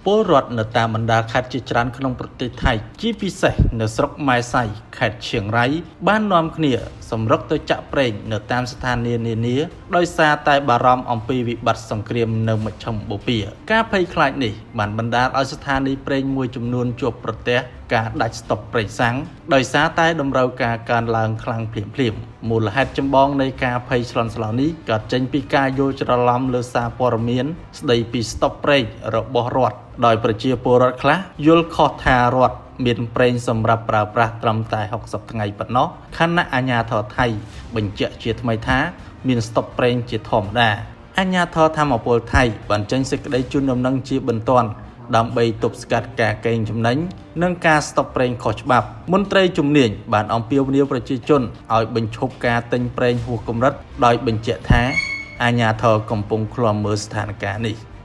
ពលរដ្ឋនៅតាមបណ្ដាខេត្តជាច្រើនក្នុងប្រទេសថៃជាពិសេសនៅស្រុកម៉ែសៃខេត្តឈៀងរ៉ៃបាននាំគ្នាសម្រុកទៅចាក់ប្រេងនៅតាមស្ថានីយ៍នានាដោយសារតែបារម្ភអំពីវិបត្តិសង្គ្រាមនៅមជ្ឈមបូព៌ាការភ័យខ្លាចនេះបានបណ្ដាលឲ្យស្ថានីយ៍ប្រេងមួយចំនួនជួបប្រទះការដាច់ស្តុបប្រេងសាំងដោយសារតែតម្រូវការកើនឡើងខ្លាំងភ្លាមៗមូលហេតុចម្បងនៃការភ័យស្លន់ស្លោនេះកើតចេញពីការយល់ច្រឡំលើសារព័ត៌មានស្ដីពីស្តុបប្រេងរបស់រដ្ឋដោយប្រជាពលរដ្ឋខ្លះយល់ខុសថារដ្ឋមានប្រេងសម្រាប់ប្រើប្រាស់ត្រឹមតែ60ថ្ងៃប៉ុណ្ណោះខណៈអាជ្ញាធរថៃបញ្ជាក់ជាថ្មីថាមានស្តុបប្រេងជាធម្មតាអាជ្ញាធរធម្មពលថៃបានចេញសេចក្តីជូនដំណឹងជាបន្ទាន់ដើម្បីទប់ស្កាត់ការកេងចំណេញនិងការស្តុបប្រេងខុសច្បាប់មន្ត្រីជំនាញបានអំពាវនាវប្រជាជនឲ្យបញ្ឈប់ការទិញប្រេងហួសកម្រិតដោយបញ្ជាក់ថាអាជ្ញាធរកំពុងឃ្លាំមើលស្ថានភាពនេះ